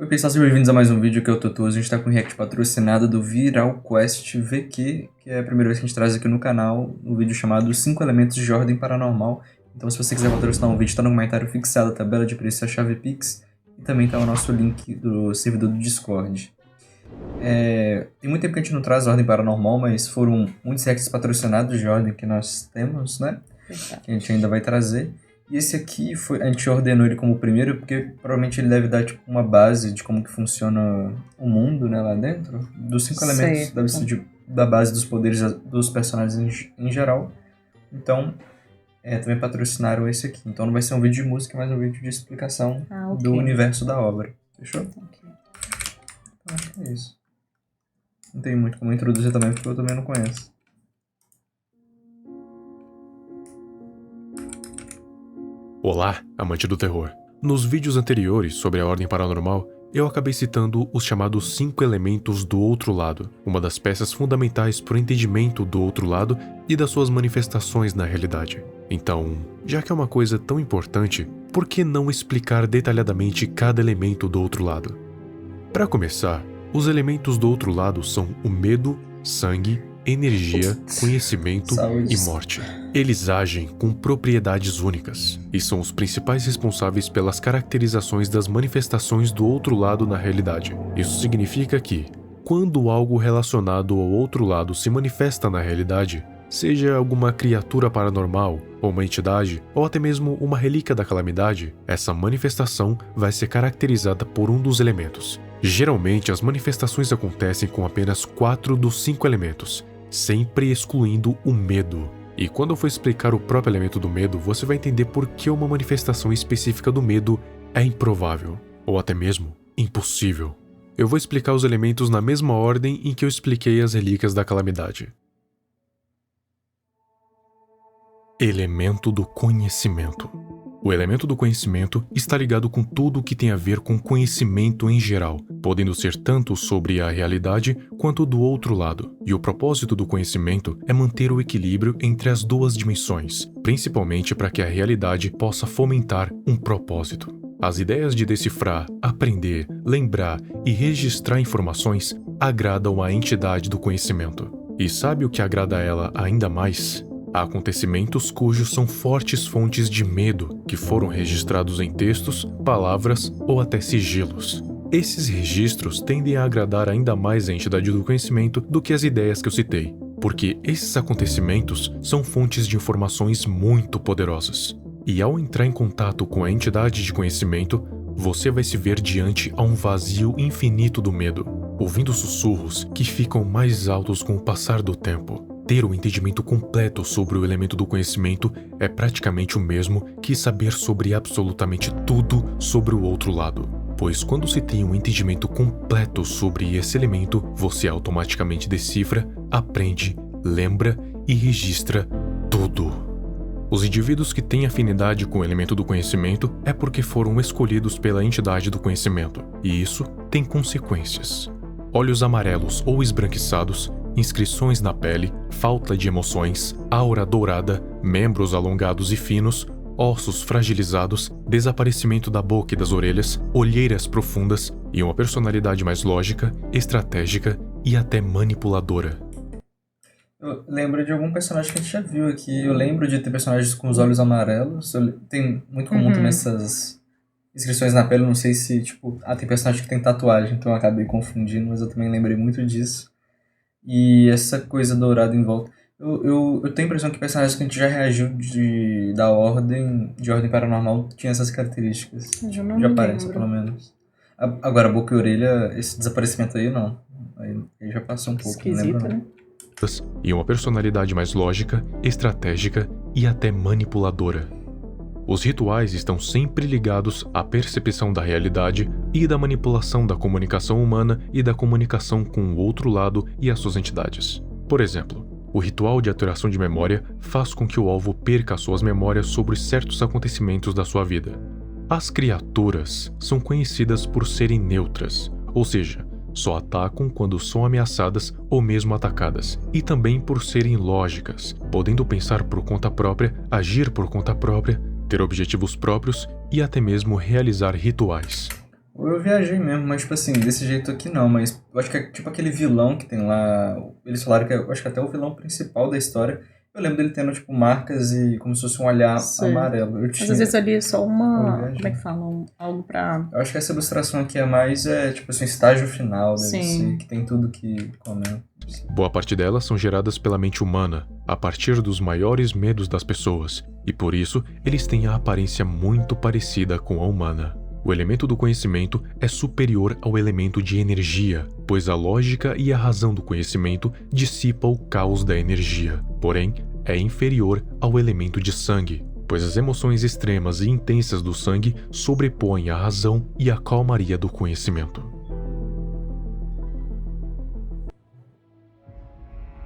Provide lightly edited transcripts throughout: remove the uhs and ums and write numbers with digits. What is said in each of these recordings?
Oi pessoal, sejam bem-vindos a mais um vídeo, que é o Totô. A gente tá com o react patrocinado do Viral Quest VQ, que é a primeira vez que a gente traz aqui no canal, um vídeo chamado 5 elementos de ordem paranormal. Então se você quiser patrocinar um vídeo, tá no comentário fixado a tabela de preço e a chave Pix, e também tá o nosso link do servidor do Discord. Tem muito tempo que a gente não traz ordem paranormal, mas foram muitos reacts patrocinados de ordem que nós temos, né? Que a gente ainda vai trazer. E esse aqui, a gente ordenou ele como o primeiro, porque provavelmente ele deve dar tipo, uma base de como que funciona o mundo, né, lá dentro. Dos 5 elementos, deve ser da base dos poderes dos personagens em geral. Então, também patrocinaram esse aqui. Então não vai ser um vídeo de música, mas um vídeo de explicação do universo da obra. Fechou? Então, acho que é isso. Não tem muito como introduzir também, porque eu também não conheço. Olá, amante do terror. Nos vídeos anteriores sobre a Ordem Paranormal, eu acabei citando os chamados 5 elementos do outro lado, uma das peças fundamentais para o entendimento do outro lado e das suas manifestações na realidade. Então, já que é uma coisa tão importante, por que não explicar detalhadamente cada elemento do outro lado? Para começar, os elementos do outro lado são o medo, sangue, energia, conhecimento e morte. Eles agem com propriedades únicas e são os principais responsáveis pelas caracterizações das manifestações do outro lado na realidade. Isso significa que, quando algo relacionado ao outro lado se manifesta na realidade, seja alguma criatura paranormal, ou uma entidade, ou até mesmo uma relíquia da calamidade, essa manifestação vai ser caracterizada por um dos elementos. Geralmente, as manifestações acontecem com apenas 4 dos 5 elementos, sempre excluindo o medo. E quando eu for explicar o próprio elemento do medo, você vai entender por que uma manifestação específica do medo é improvável, ou até mesmo impossível. Eu vou explicar os elementos na mesma ordem em que eu expliquei as relíquias da calamidade. Elemento do conhecimento. O elemento do conhecimento está ligado com tudo o que tem a ver com conhecimento em geral, podendo ser tanto sobre a realidade quanto do outro lado. E o propósito do conhecimento é manter o equilíbrio entre as duas dimensões, principalmente para que a realidade possa fomentar um propósito. As ideias de decifrar, aprender, lembrar e registrar informações agradam à entidade do conhecimento. E sabe o que agrada a ela ainda mais? Há acontecimentos cujos são fortes fontes de medo, que foram registrados em textos, palavras ou até sigilos. Esses registros tendem a agradar ainda mais a entidade do conhecimento do que as ideias que eu citei, porque esses acontecimentos são fontes de informações muito poderosas. E ao entrar em contato com a entidade de conhecimento, você vai se ver diante a um vazio infinito do medo, ouvindo sussurros que ficam mais altos com o passar do tempo. Ter um entendimento completo sobre o elemento do conhecimento é praticamente o mesmo que saber sobre absolutamente tudo sobre o outro lado. Pois quando se tem um entendimento completo sobre esse elemento, você automaticamente decifra, aprende, lembra e registra tudo. Os indivíduos que têm afinidade com o elemento do conhecimento é porque foram escolhidos pela entidade do conhecimento, e isso tem consequências. Olhos amarelos ou esbranquiçados, inscrições na pele, falta de emoções, aura dourada, membros alongados e finos, ossos fragilizados, desaparecimento da boca e das orelhas, olheiras profundas e uma personalidade mais lógica, estratégica e até manipuladora. Eu lembro de algum personagem que a gente já viu aqui. Eu lembro de ter personagens com os olhos amarelos. Tem muito comum também essas inscrições na pele. Não sei se, tem personagem que tem tatuagem, então eu acabei confundindo, mas eu também lembrei muito disso. E essa coisa dourada em volta. Eu tenho a impressão que personagens que a gente já reagiu de ordem paranormal tinha essas características. Já aparece, pelo menos. Agora, boca e orelha, esse desaparecimento aí não. Aí já passou um pouco, esquisito, não lembro não. Né? E uma personalidade mais lógica, estratégica e até manipuladora. Os rituais estão sempre ligados à percepção da realidade e da manipulação da comunicação humana e da comunicação com o outro lado e as suas entidades. Por exemplo, o ritual de alteração de memória faz com que o alvo perca suas memórias sobre certos acontecimentos da sua vida. As criaturas são conhecidas por serem neutras, ou seja, só atacam quando são ameaçadas ou mesmo atacadas, e também por serem lógicas, podendo pensar por conta própria, agir por conta própria, ter objetivos próprios e até mesmo realizar rituais. Ou eu viajei mesmo, mas tipo assim, desse jeito aqui não, mas eu acho que é tipo aquele vilão que tem lá. Eles falaram que eu acho que até o vilão principal da história. Eu lembro dele tendo, tipo, marcas e como se fosse um olhar Sei. amarelo. Eu Mas às vezes tinha. ali é só Eu uma. viajei. Como é que fala? Algo pra. Eu acho que essa ilustração aqui é mais, tipo assim, estágio final, deve ser, Sim. que tem tudo que comenta. Boa parte delas são geradas pela mente humana, a partir dos maiores medos das pessoas, e por isso eles têm a aparência muito parecida com a humana. O elemento do conhecimento é superior ao elemento de energia, pois a lógica e a razão do conhecimento dissipa o caos da energia. Porém, é inferior ao elemento de sangue, pois as emoções extremas e intensas do sangue sobrepõem a razão e a calmaria do conhecimento.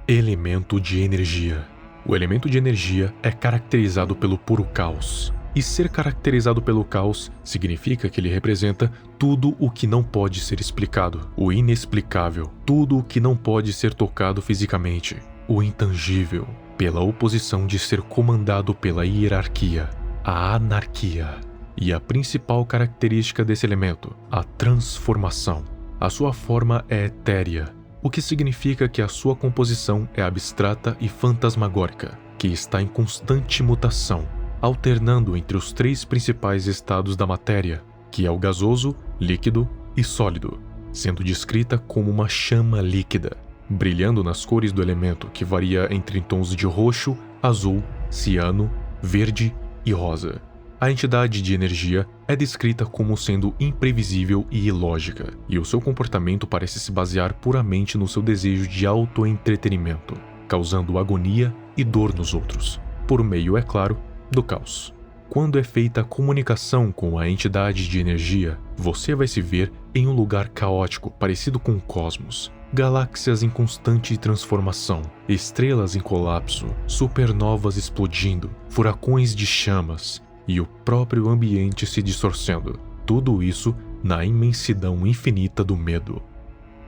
Elemento de energia. O elemento de energia é caracterizado pelo puro caos. E ser caracterizado pelo caos significa que ele representa tudo o que não pode ser explicado, o inexplicável, tudo o que não pode ser tocado fisicamente, o intangível, pela oposição de ser comandado pela hierarquia, a anarquia. E a principal característica desse elemento, a transformação. A sua forma é etérea, o que significa que a sua composição é abstrata e fantasmagórica, que está em constante mutação, alternando entre os três principais estados da matéria, que é o gasoso, líquido e sólido, sendo descrita como uma chama líquida, brilhando nas cores do elemento, que varia entre tons de roxo, azul, ciano, verde e rosa. A entidade de energia é descrita como sendo imprevisível e ilógica, e o seu comportamento parece se basear puramente no seu desejo de autoentretenimento, causando agonia e dor nos outros, por meio, é claro, do caos. Quando é feita a comunicação com a entidade de energia, você vai se ver em um lugar caótico parecido com o cosmos, galáxias em constante transformação, estrelas em colapso, supernovas explodindo, furacões de chamas, e o próprio ambiente se distorcendo. Tudo isso na imensidão infinita do medo.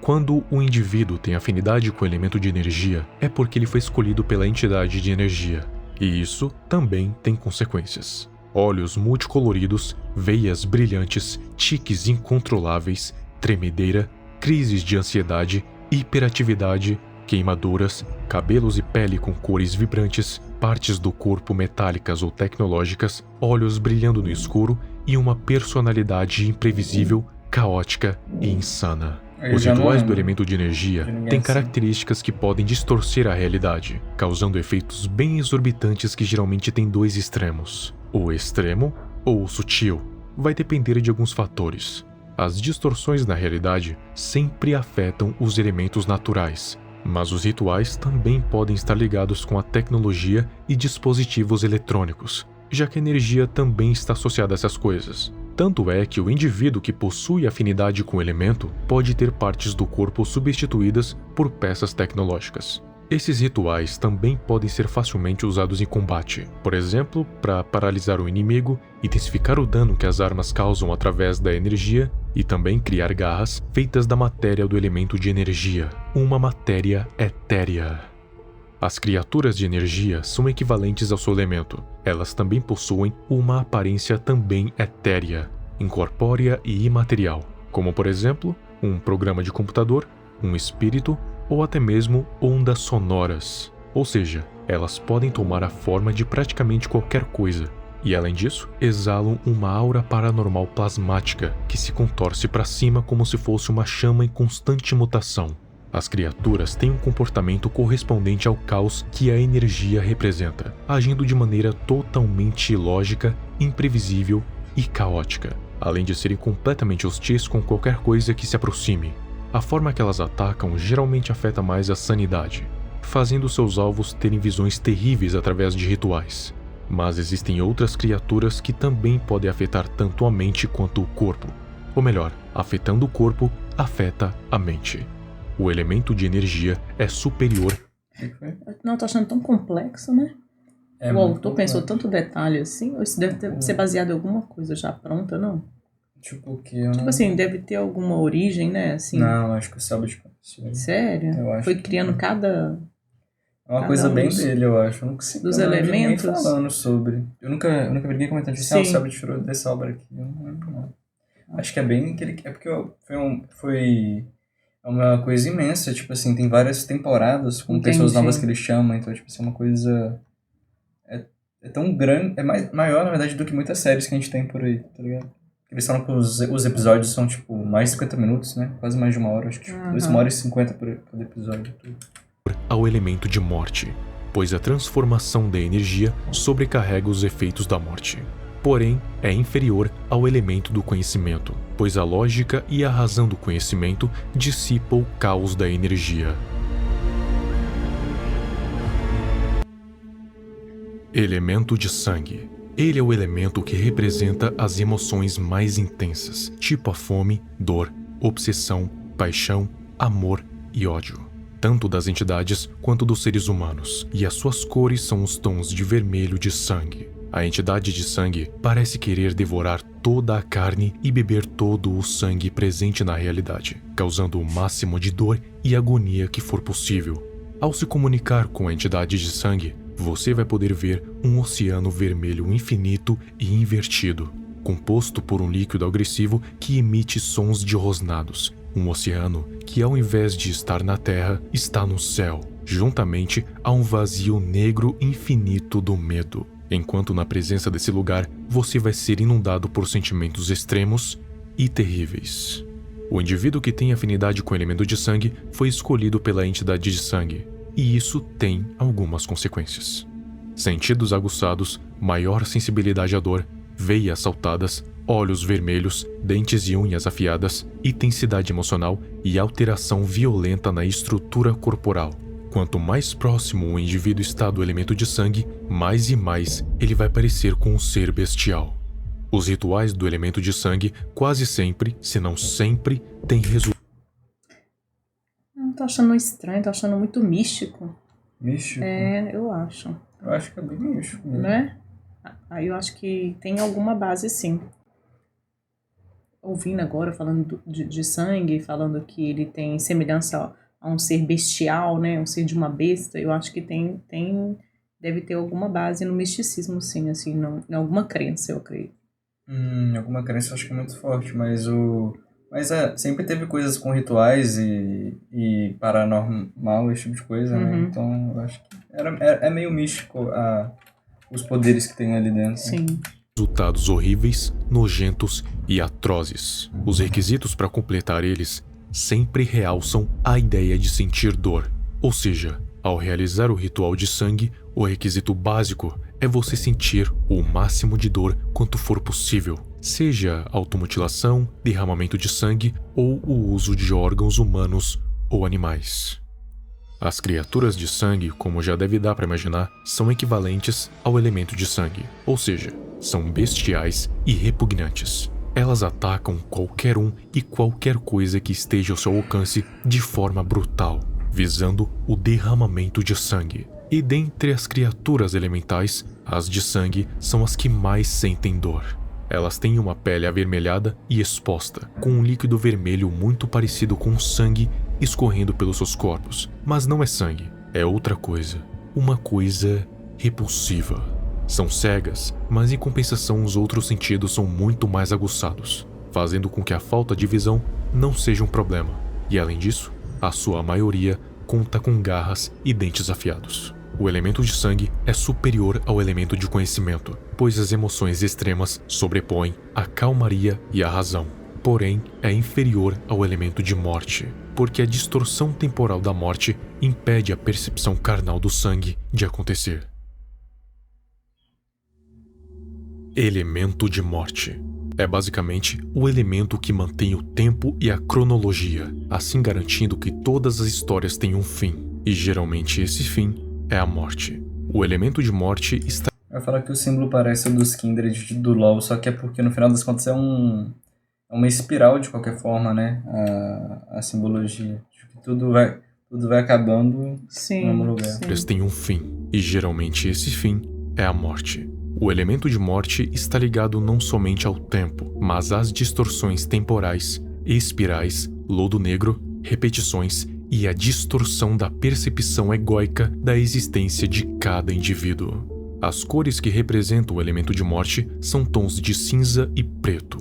Quando o indivíduo tem afinidade com o elemento de energia, é porque ele foi escolhido pela entidade de energia. E isso também tem consequências. Olhos multicoloridos, veias brilhantes, tiques incontroláveis, tremedeira, crises de ansiedade, hiperatividade, queimaduras, cabelos e pele com cores vibrantes, partes do corpo metálicas ou tecnológicas, olhos brilhando no escuro e uma personalidade imprevisível, caótica e insana. Os rituais do elemento de energia têm características que podem distorcer a realidade, causando efeitos bem exorbitantes que geralmente têm dois extremos. O extremo, ou o sutil, vai depender de alguns fatores. As distorções na realidade sempre afetam os elementos naturais, mas os rituais também podem estar ligados com a tecnologia e dispositivos eletrônicos, já que a energia também está associada a essas coisas. Tanto é que o indivíduo que possui afinidade com o elemento pode ter partes do corpo substituídas por peças tecnológicas. Esses rituais também podem ser facilmente usados em combate, por exemplo, para paralisar o inimigo, intensificar o dano que as armas causam através da energia e também criar garras feitas da matéria do elemento de energia, uma matéria etérea. As criaturas de energia são equivalentes ao seu elemento. Elas também possuem uma aparência também etérea, incorpórea e imaterial, como por exemplo, um programa de computador, um espírito ou até mesmo ondas sonoras. Ou seja, elas podem tomar a forma de praticamente qualquer coisa. E além disso, exalam uma aura paranormal plasmática que se contorce para cima como se fosse uma chama em constante mutação. As criaturas têm um comportamento correspondente ao caos que a energia representa, agindo de maneira totalmente ilógica, imprevisível e caótica, além de serem completamente hostis com qualquer coisa que se aproxime. A forma que elas atacam geralmente afeta mais a sanidade, fazendo seus alvos terem visões terríveis através de rituais. Mas existem outras criaturas que também podem afetar tanto a mente quanto o corpo. Ou melhor, afetando o corpo, afeta a mente. O elemento de energia é superior. Não, tô achando tão complexo, né? O autor pensou tanto detalhe assim, ou isso deve ser baseado em alguma coisa já pronta, não? Tipo o que? Tipo assim, deve ter alguma origem, né? Assim, Não, acho que o Selbit. sério? Eu acho Foi que criando cada... É uma coisa um bem dos- dele, eu acho. Eu nunca sei, dos eu não vi ninguém elementos. falando sobre. Eu nunca vi ninguém comentando assim, ah, o Sim. Selbit tirou dessa obra aqui. Eu não lembro, não. Acho que é bem aquele... É porque foi uma coisa imensa, tipo assim, tem várias temporadas com pessoas novas que eles chamam, então, tipo assim, é uma coisa... É tão grande, maior, na verdade, do que muitas séries que a gente tem por aí, tá ligado? Eles falam que os episódios são, tipo, mais de 50 minutos, né? Quase mais de uma hora, acho que, tipo, 1h50 por episódio. Ao elemento de morte, pois a transformação da energia sobrecarrega os efeitos da morte. Porém, é inferior ao elemento do conhecimento, pois a lógica e a razão do conhecimento dissipam o caos da energia. Elemento de sangue. Ele é o elemento que representa as emoções mais intensas, tipo a fome, dor, obsessão, paixão, amor e ódio, tanto das entidades quanto dos seres humanos, e as suas cores são os tons de vermelho de sangue. A entidade de sangue parece querer devorar toda a carne e beber todo o sangue presente na realidade, causando o máximo de dor e agonia que for possível. Ao se comunicar com a entidade de sangue, você vai poder ver um oceano vermelho infinito e invertido, composto por um líquido agressivo que emite sons de rosnados. Um oceano que, ao invés de estar na terra, está no céu, juntamente a um vazio negro infinito do medo. Enquanto na presença desse lugar, você vai ser inundado por sentimentos extremos e terríveis. O indivíduo que tem afinidade com o elemento de sangue foi escolhido pela entidade de sangue, e isso tem algumas consequências. Sentidos aguçados, maior sensibilidade à dor, veias saltadas, olhos vermelhos, dentes e unhas afiadas, intensidade emocional e alteração violenta na estrutura corporal. Quanto mais próximo o indivíduo está do elemento de sangue, mais e mais ele vai parecer com um ser bestial. Os rituais do elemento de sangue quase sempre, se não sempre, têm resultado. Não, tô achando estranho, tô achando muito místico. Místico? É, eu acho. Eu acho que é bem místico mesmo. Não é? Aí eu acho que tem alguma base, sim. Ouvindo agora, falando de sangue, falando que ele tem semelhança a um ser bestial, né? Um ser de uma besta, eu acho que deve ter alguma base no misticismo, sim, assim, em alguma crença, eu creio. Alguma crença eu acho que é muito forte, mas sempre teve coisas com rituais e paranormal, esse tipo de coisa, né? Então eu acho que é meio místico os poderes que tem ali dentro. Sim. Resultados horríveis, nojentos e atrozes. Os requisitos para completar eles sempre realçam a ideia de sentir dor. Ou seja, ao realizar o ritual de sangue, o requisito básico é você sentir o máximo de dor quanto for possível, seja automutilação, derramamento de sangue ou o uso de órgãos humanos ou animais. As criaturas de sangue, como já deve dar para imaginar, são equivalentes ao elemento de sangue, ou seja, são bestiais e repugnantes. Elas atacam qualquer um e qualquer coisa que esteja ao seu alcance de forma brutal, visando o derramamento de sangue. E dentre as criaturas elementais, as de sangue são as que mais sentem dor. Elas têm uma pele avermelhada e exposta, com um líquido vermelho muito parecido com sangue escorrendo pelos seus corpos. Mas não é sangue, é outra coisa. Uma coisa repulsiva. São cegas, mas em compensação os outros sentidos são muito mais aguçados, fazendo com que a falta de visão não seja um problema. E além disso, a sua maioria conta com garras e dentes afiados. O elemento de sangue é superior ao elemento de conhecimento, pois as emoções extremas sobrepõem a calmaria e a razão. Porém, é inferior ao elemento de morte, porque a distorção temporal da morte impede a percepção carnal do sangue de acontecer. Elemento de morte. É basicamente o elemento que mantém o tempo e a cronologia, assim garantindo que todas as histórias têm um fim, e geralmente esse fim é a morte. O elemento de morte está... Eu falo que o símbolo parece o dos Kindred do LoL, só que é porque no final das contas é uma espiral de qualquer forma, né? A simbologia. Tudo vai acabando no mesmo lugar. Eles têm um fim, e geralmente esse fim é a morte. O elemento de morte está ligado não somente ao tempo, mas às distorções temporais, espirais, lodo negro, repetições e a distorção da percepção egóica da existência de cada indivíduo. As cores que representam o elemento de morte são tons de cinza e preto.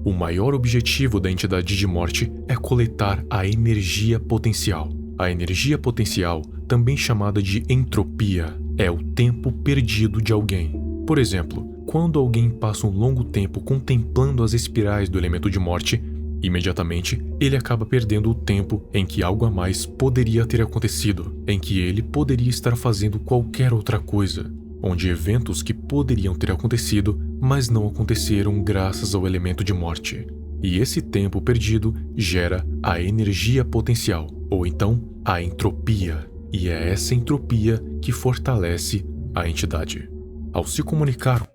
O maior objetivo da entidade de morte é coletar a energia potencial. A energia potencial, também chamada de entropia, é o tempo perdido de alguém. Por exemplo, quando alguém passa um longo tempo contemplando as espirais do elemento de morte, imediatamente ele acaba perdendo o tempo em que algo a mais poderia ter acontecido, em que ele poderia estar fazendo qualquer outra coisa, onde eventos que poderiam ter acontecido, mas não aconteceram graças ao elemento de morte. E esse tempo perdido gera a energia potencial, ou então a entropia, e é essa entropia que fortalece a entidade. Ao se comunicar...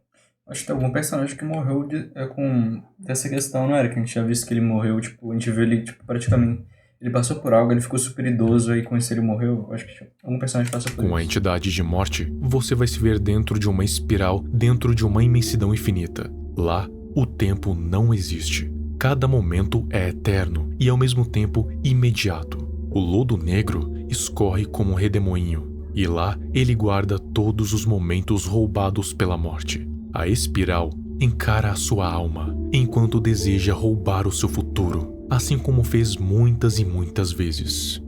Acho que tem algum personagem que morreu com dessa questão, não era? Que a gente já visto que ele morreu, tipo, a gente viu ele, tipo, praticamente... Ele passou por algo, ele ficou super idoso, aí com isso ele morreu. Acho que tipo, algum personagem passou por isso. Com a entidade de morte, você vai se ver dentro de uma espiral, dentro de uma imensidão infinita. Lá, o tempo não existe. Cada momento é eterno e, ao mesmo tempo, imediato. O lodo negro escorre como um redemoinho, e lá ele guarda todos os momentos roubados pela morte. A espiral encara a sua alma, enquanto deseja roubar o seu futuro, assim como fez muitas e muitas vezes.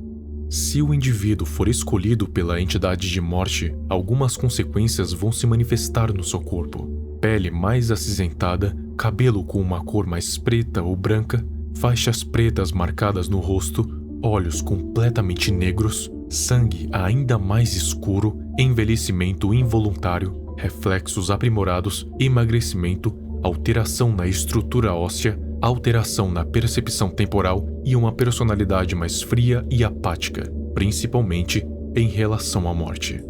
Se o indivíduo for escolhido pela entidade de morte, algumas consequências vão se manifestar no seu corpo. Pele mais acinzentada, cabelo com uma cor mais preta ou branca, faixas pretas marcadas no rosto, olhos completamente negros, sangue ainda mais escuro, envelhecimento involuntário, reflexos aprimorados, emagrecimento, alteração na estrutura óssea, alteração na percepção temporal e uma personalidade mais fria e apática, principalmente em relação à morte.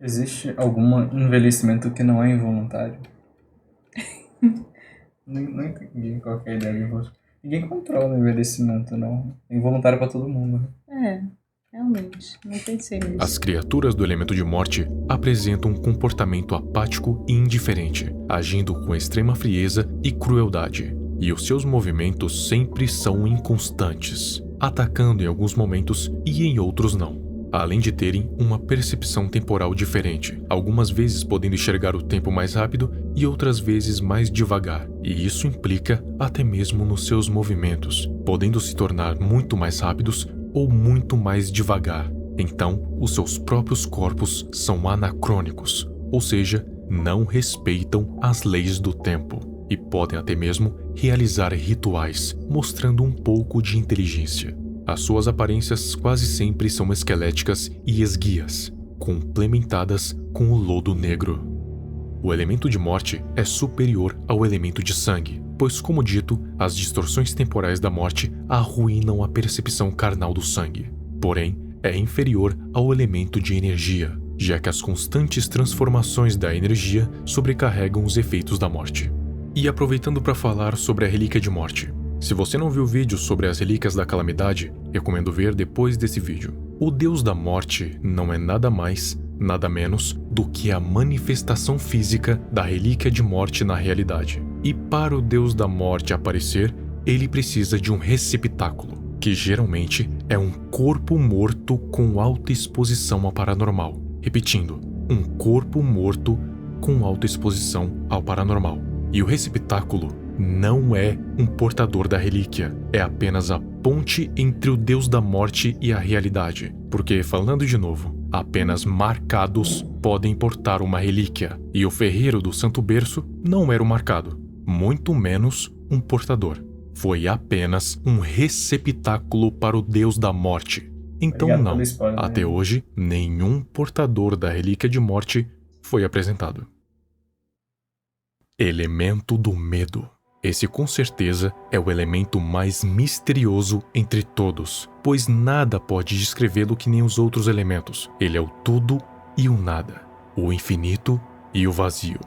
Existe algum envelhecimento que não é involuntário? Não entendi qual que é a ideia de envelhecimento. Ninguém controla o envelhecimento, não. É involuntário pra todo mundo. Realmente, não pensei nisso. As criaturas do elemento de morte apresentam um comportamento apático e indiferente, agindo com extrema frieza e crueldade. E os seus movimentos sempre são inconstantes, atacando em alguns momentos e em outros não. Além de terem uma percepção temporal diferente, algumas vezes podendo enxergar o tempo mais rápido e outras vezes mais devagar, e isso implica até mesmo nos seus movimentos, podendo se tornar muito mais rápidos ou muito mais devagar. Então, os seus próprios corpos são anacrônicos, ou seja, não respeitam as leis do tempo, e podem até mesmo realizar rituais, mostrando um pouco de inteligência. As suas aparências quase sempre são esqueléticas e esguias, complementadas com o lodo negro. O elemento de morte é superior ao elemento de sangue, pois, como dito, as distorções temporais da morte arruinam a percepção carnal do sangue. Porém, é inferior ao elemento de energia, já que as constantes transformações da energia sobrecarregam os efeitos da morte. E aproveitando para falar sobre a relíquia de morte. Se você não viu o vídeo sobre as relíquias da calamidade, recomendo ver depois desse vídeo. O Deus da Morte não é nada mais, nada menos do que a manifestação física da relíquia de morte na realidade. E para o Deus da Morte aparecer, ele precisa de um receptáculo, que geralmente é um corpo morto com alta exposição ao paranormal. Repetindo, um corpo morto com alta exposição ao paranormal. E o receptáculo não é um portador da relíquia, é apenas a ponte entre o Deus da Morte e a realidade. Porque, falando de novo, apenas marcados podem portar uma relíquia, e o ferreiro do Santo Berço não era um marcado, muito menos um portador. Foi apenas um receptáculo para o Deus da Morte. Então não, até hoje, nenhum portador da relíquia de morte foi apresentado. Elemento do medo. Esse com certeza é o elemento mais misterioso entre todos, pois nada pode descrevê-lo que nem os outros elementos. Ele é o tudo e o nada, o infinito e o vazio.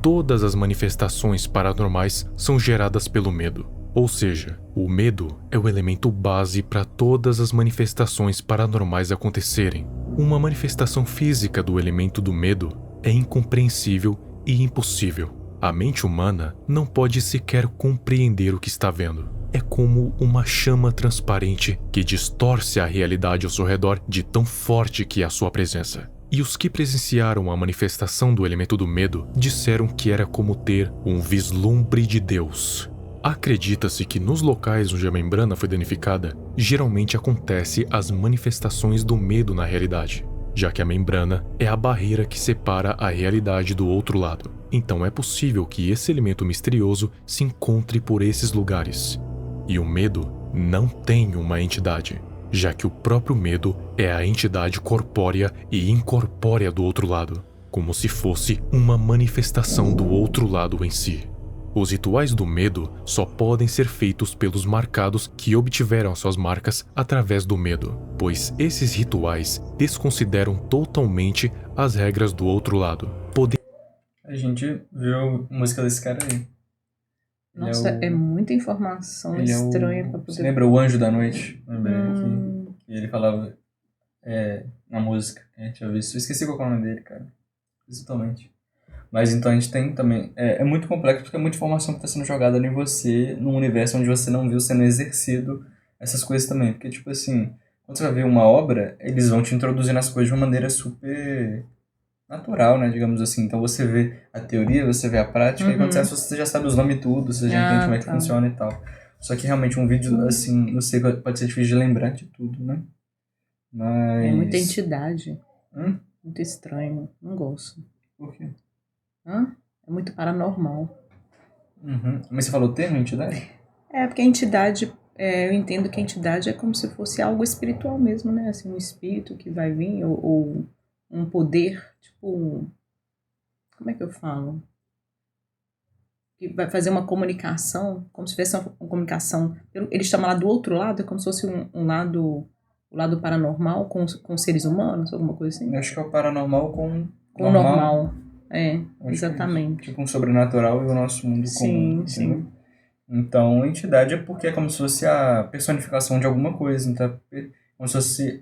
Todas as manifestações paranormais são geradas pelo medo, ou seja, o medo é o elemento base para todas as manifestações paranormais acontecerem. Uma manifestação física do elemento do medo é incompreensível e impossível. A mente humana não pode sequer compreender o que está vendo. É como uma chama transparente que distorce a realidade ao seu redor de tão forte que é a sua presença. E os que presenciaram a manifestação do elemento do medo disseram que era como ter um vislumbre de Deus. Acredita-se que nos locais onde a membrana foi danificada, geralmente acontece as manifestações do medo na realidade, já que a membrana é a barreira que separa a realidade do outro lado. Então é possível que esse elemento misterioso se encontre por esses lugares. E o medo não tem uma entidade, já que o próprio medo é a entidade corpórea e incorpórea do outro lado, como se fosse uma manifestação do outro lado em si. Os rituais do medo só podem ser feitos pelos marcados que obtiveram suas marcas através do medo, pois esses rituais desconsideram totalmente as regras do outro lado. A gente viu a música desse cara aí. Nossa, é muita informação estranha pra poder... Você lembra o Anjo da Noite? Lembrei que ele falava na música que a gente tinha visto. Eu esqueci qual é o nome dele, cara. Totalmente. Mas então a gente tem também... É muito complexo porque é muita informação que está sendo jogada em você, num universo onde você não viu sendo exercido essas coisas também. Porque, tipo assim, quando você vai ver uma obra, eles vão te introduzir nas coisas de uma maneira super natural, né, digamos assim. Então você vê a teoria, você vê a prática, e quando você já sabe os nomes e tudo, você já entende como é que funciona e tal. Só que realmente um vídeo, assim, não sei, pode ser difícil de lembrar de tudo, né? Mas... É muita entidade. Muito estranho. Não gosto. Por quê? É muito paranormal. Mas você falou termo, entidade? Porque a entidade, eu entendo que a entidade é como se fosse algo espiritual mesmo, né? Assim, um espírito que vai vir, ou um poder, tipo... Como é que eu falo? Que vai fazer uma comunicação, como se tivesse uma comunicação... Eles chamam lá do outro lado, é como se fosse um lado... O lado paranormal com seres humanos, alguma coisa assim? Eu acho que é o paranormal com o normal. Exatamente. Tipo um sobrenatural e o nosso mundo comum. Sim. Então, entidade é porque é como se fosse a personificação de alguma coisa. Então, é como se fosse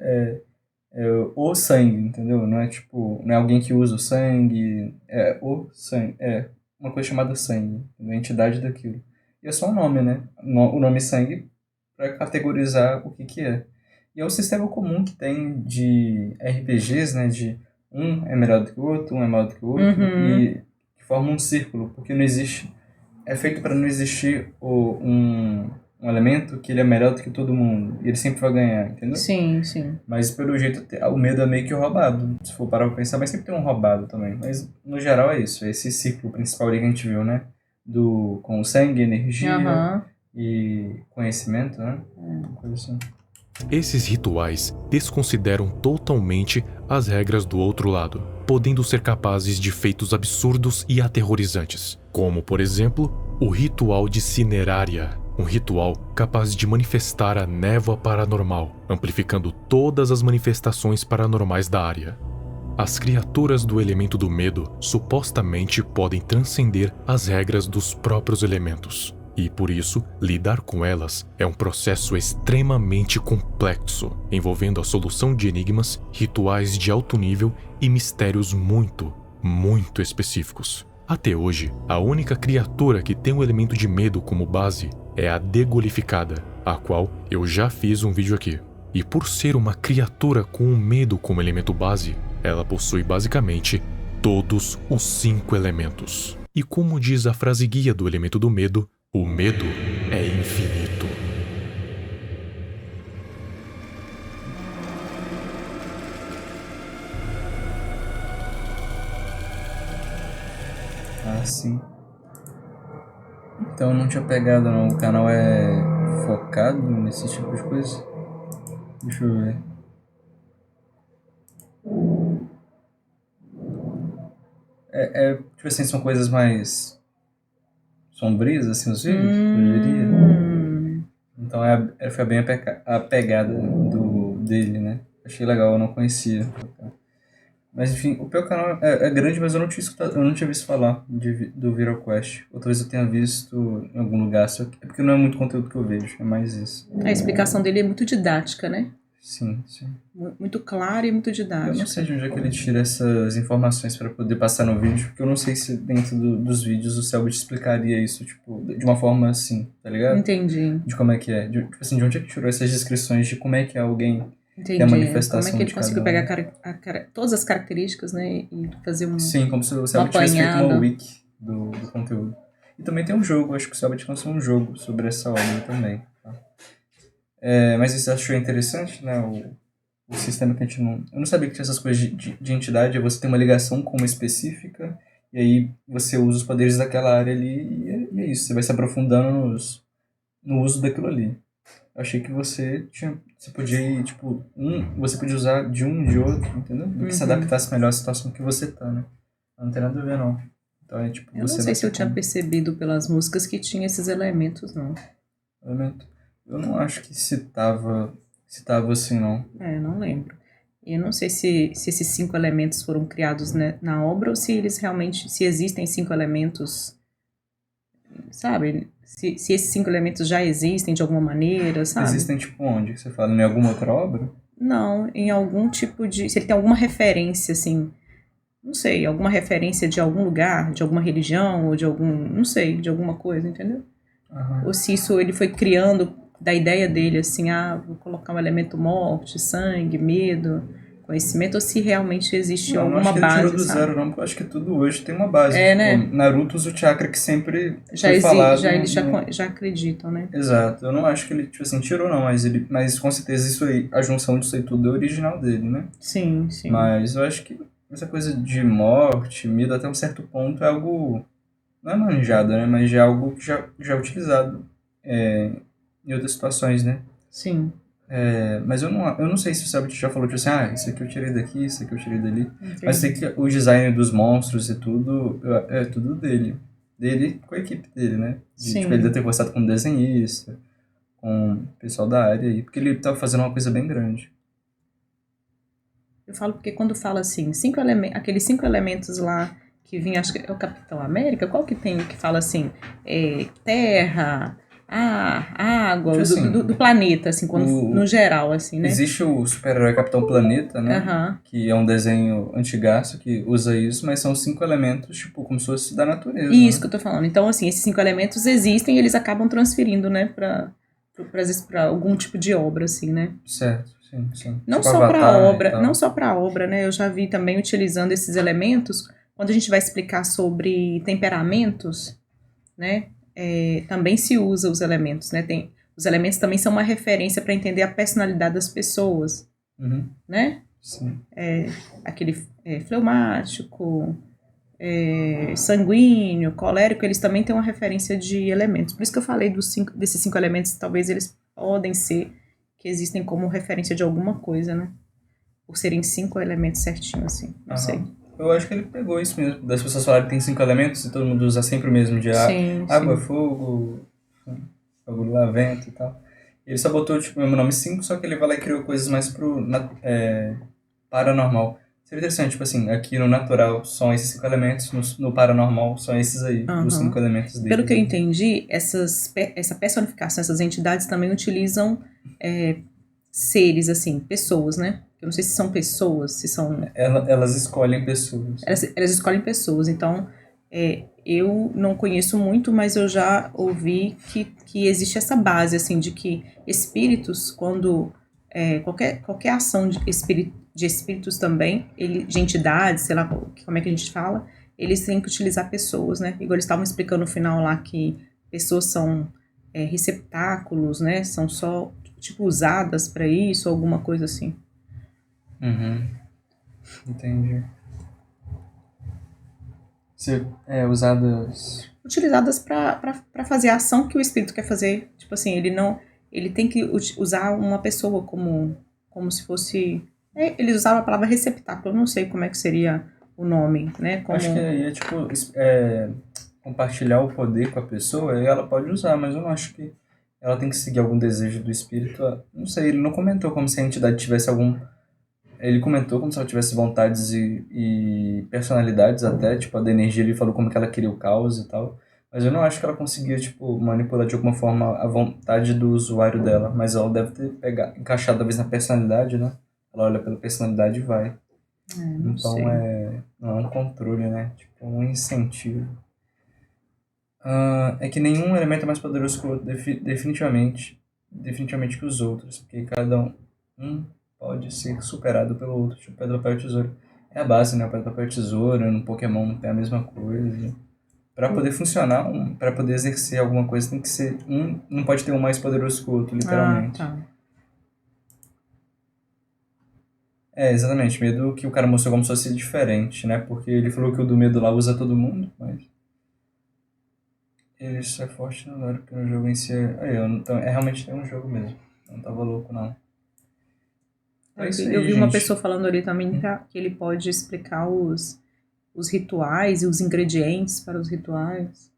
o sangue, entendeu? Não é tipo, não é alguém que usa o sangue, é o sangue, é uma coisa chamada sangue, a entidade daquilo. E é só um nome, né? O nome sangue para categorizar o que é. E é o sistema comum que tem de RPGs, né? De um é melhor do que o outro, um é maior do que o outro, e que forma um círculo, porque não existe... É feito para não existir um elemento que ele é melhor do que todo mundo, e ele sempre vai ganhar, entendeu? Sim, sim. Mas pelo jeito, o medo é meio que roubado, se for parar pra pensar, mas sempre tem um roubado também. Mas no geral é isso, é esse ciclo principal ali que a gente viu, né? Com sangue, energia e conhecimento, né? Uma coisa assim. Esses rituais desconsideram totalmente as regras do outro lado, podendo ser capazes de feitos absurdos e aterrorizantes, como, por exemplo, o ritual de Cinerária, um ritual capaz de manifestar a névoa paranormal, amplificando todas as manifestações paranormais da área. As criaturas do elemento do medo supostamente podem transcender as regras dos próprios elementos. E, por isso, lidar com elas é um processo extremamente complexo, envolvendo a solução de enigmas, rituais de alto nível e mistérios muito, muito específicos. Até hoje, a única criatura que tem o elemento de medo como base é a Degolificada, a qual eu já fiz um vídeo aqui. E por ser uma criatura com o medo como elemento base, ela possui basicamente todos os 5 elementos. E como diz a frase guia do elemento do medo, o medo é infinito. Ah, sim. Então não tinha pegado não, o canal é focado nesse tipo de coisa? Deixa eu ver. Tipo assim, são coisas mais sombrias, assim, os vídeos, eu diria. Então foi bem a pegada dele, né? Achei legal, eu não conhecia. Mas enfim, o meu canal é grande, mas eu não tinha escutado, eu não tinha visto falar do Viral Quest. Outra vez eu tenha visto em algum lugar, só que é porque não é muito conteúdo que eu vejo, é mais isso. A explicação dele é muito didática, né? Sim. Muito clara e muito didática. Eu não sei de onde é que ele tira essas informações para poder passar no vídeo, porque eu não sei se dentro dos vídeos o Selbit explicaria isso, tipo, de uma forma assim, tá ligado? Entendi. De como é que é. Tipo assim, de onde é que tirou essas descrições de como é que é alguém tem a manifestação. Como é que ele conseguiu pegar todas as características, né, e fazer Sim, como se o Selbit tivesse feito uma wiki do conteúdo. E também tem um jogo, acho que o Selbit lançou um jogo sobre essa obra também. Tá? Mas você achou interessante, né? O sistema que a gente não... Eu não sabia que tinha essas coisas de entidade, você tem uma ligação com uma específica, e aí você usa os poderes daquela área ali, e é isso. Você vai se aprofundando no uso daquilo ali. Eu achei que você podia ir, tipo, você podia usar de um e de outro, entendeu? Do que se adaptasse melhor à situação que você tá, né? Não tem nada a ver, não. Então é tipo, Eu não você sei se eu nasce tinha com percebido pelas músicas que tinha esses elementos, não. elemento. Eu não acho que citava assim, não. Não lembro. Eu não sei se esses 5 elementos foram criados, né, na obra ou se eles realmente, se existem 5 elementos, sabe? Se esses 5 elementos já existem de alguma maneira, sabe? Existem, tipo, onde? Você fala, em alguma outra obra? Não, em algum tipo de... Se ele tem alguma referência, assim, não sei, alguma referência de algum lugar, de alguma religião, ou de algum, não sei, de alguma coisa, entendeu? Ou se isso ele foi criando da ideia dele, assim, vou colocar um elemento morte, sangue, medo, conhecimento, ou se realmente existe Não alguma acho que ele base, tirou do sabe? zero, não, porque eu acho que tudo hoje tem uma base. Né? Naruto usa o chakra que sempre Já foi falado. eles já acreditam, né? Exato. Eu não acho que ele, tipo assim, tirou, não, mas com certeza isso aí, a junção disso aí tudo é original dele, né? Sim. Mas eu acho que essa coisa de morte, medo, até um certo ponto é algo, não é manjado, né? Mas já é algo que já é utilizado em outras situações, né? Sim. Mas eu não sei se o Selbit já falou, tipo assim, isso aqui eu tirei daqui, isso aqui eu tirei dali. Entendi. Mas sei que o design dos monstros e tudo, é tudo dele. Dele com a equipe dele, né? Sim. Tipo, ele deve ter conversado com um desenhista, com o pessoal da área aí, porque ele tava fazendo uma coisa bem grande. Eu falo porque quando fala assim, aqueles 5 elementos lá que vinha, acho que é o Capitão América, qual que tem que fala assim, terra, água, Tipo assim, do planeta, assim, no geral, assim, né? Existe o super-herói Capitão Planeta, né? Aham. Que é um desenho antigaço que usa isso, mas são 5 elementos, tipo, como se fosse da natureza. Isso né? que eu tô falando. Então, assim, esses 5 elementos existem e eles acabam transferindo, né, pra algum tipo de obra, assim, né? Certo, sim. Não Tipo só para Avatar e obra, tal. não só para obra, né? Eu já vi também utilizando esses elementos quando a gente vai explicar sobre temperamentos, né? Também se usa os elementos, né? Os elementos também são uma referência para entender a personalidade das pessoas, né? Sim. Aquele fleumático, sanguíneo, colérico, eles também têm uma referência de elementos. Por isso que eu falei desses 5 elementos, talvez eles podem ser que existem como referência de alguma coisa, né? Por serem 5 elementos certinho, assim. Não sei. Eu acho que ele pegou isso mesmo. Das pessoas falarem que tem 5 elementos e todo mundo usa sempre o mesmo de água, fogo, lá, vento e tal. Ele só botou tipo, o mesmo nome 5, só que ele vai lá e criou coisas mais paranormal. Seria interessante, tipo assim, aqui no natural são esses 5 elementos, no paranormal são esses aí, os 5 elementos dele. Pelo que eu entendi, essa personificação, essas entidades também utilizam seres, assim, pessoas, né? Eu não sei se são pessoas, se são... Elas escolhem pessoas. Elas escolhem pessoas, então eu não conheço muito, mas eu já ouvi que existe essa base, assim, de que espíritos, quando qualquer ação de espíritos também, de entidades, sei lá como é que a gente fala, eles têm que utilizar pessoas, né? Igual eles estavam explicando no final lá que pessoas são receptáculos, né? São só, tipo, usadas para isso, alguma coisa assim. Entendi. Ser usadas... Utilizadas para fazer a ação que o espírito quer fazer. Tipo assim, ele tem que usar uma pessoa como se fosse... eles usavam a palavra receptáculo, eu não sei como é que seria o nome, né? Acho que aí é tipo compartilhar o poder com a pessoa e ela pode usar, mas eu não acho que ela tem que seguir algum desejo do espírito. Não sei, ele não comentou como se a entidade tivesse algum... Ele comentou como se ela tivesse vontades e personalidades até, tipo, a da energia, ele falou como que ela queria o caos e tal. Mas eu não acho que ela conseguia, tipo, manipular de alguma forma a vontade do usuário dela. Mas ela deve ter encaixado talvez na personalidade, né? Ela olha pela personalidade e vai. Então sei. não é um controle, né? Tipo, um incentivo. É que nenhum elemento é mais poderoso que o outro, definitivamente que os outros, porque cada um pode ser superado pelo outro, tipo pedra, papel e tesoura. É a base, né? O pedra, papel e tesoura, no Pokémon não tem a mesma coisa. Para poder funcionar, para poder exercer alguma coisa, tem que ser não pode ter um mais poderoso que o outro, literalmente. Tá. Exatamente, medo que o cara mostrou como se fosse diferente, né? Porque ele falou que o do medo lá usa todo mundo, mas ele só é forte na hora que no jogo em si então realmente tem um jogo mesmo. Não tava louco, não. É isso aí, Eu vi uma gente. pessoa falando ali também que ele pode explicar os rituais e os ingredientes para os rituais.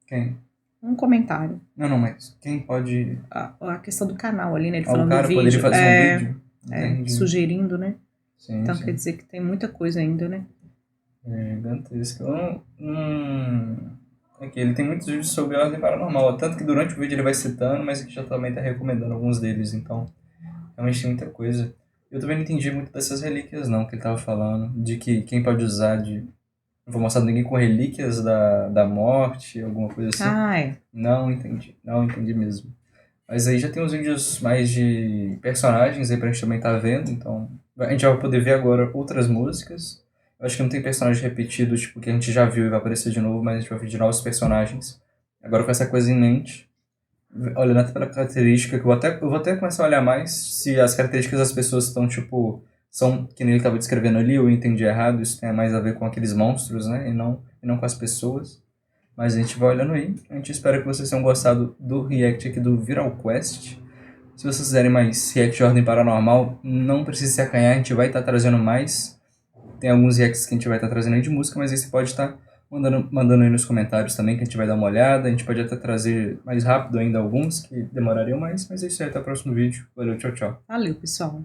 Quem? Um comentário. Não, mas quem pode... A questão do canal ali, né? Ele O falando cara do vídeo. poderia fazer um vídeo? Entendi. Sugerindo, né? Sim, Então sim. quer dizer que tem muita coisa ainda, né? É gigantesco. Aqui, ele tem muitos vídeos sobre a ordem paranormal. Tanto que durante o vídeo ele vai citando, mas aqui já também tá recomendando alguns deles. Então, realmente tem muita coisa. Eu também não entendi muito dessas relíquias, não, que ele tava falando. De que quem pode usar de... Não vou mostrar ninguém com relíquias da morte, alguma coisa assim. Não entendi mesmo. Mas aí já tem uns vídeos mais de personagens aí pra gente também tá vendo, então a gente já vai poder ver agora outras músicas. Eu acho que não tem personagem repetido, tipo, que a gente já viu e vai aparecer de novo, mas a gente vai ver de novos personagens. Agora com essa coisa em mente, olhando até pela característica, que eu vou até começar a olhar mais se as características das pessoas estão, tipo, são, que nem ele estava descrevendo ali, eu entendi errado, isso tem mais a ver com aqueles monstros, né, e não com as pessoas. Mas a gente vai olhando aí. A gente espera que vocês tenham gostado do react aqui do Viral Quest. Se vocês quiserem mais react de ordem paranormal, não precisa se acanhar, a gente vai estar trazendo mais. Tem alguns reacts que a gente vai estar trazendo aí de música, mas aí você pode estar mandando aí nos comentários também, que a gente vai dar uma olhada. A gente pode até trazer mais rápido ainda alguns, que demorariam mais. Mas é isso aí, até o próximo vídeo. Valeu, tchau, tchau. Valeu, pessoal.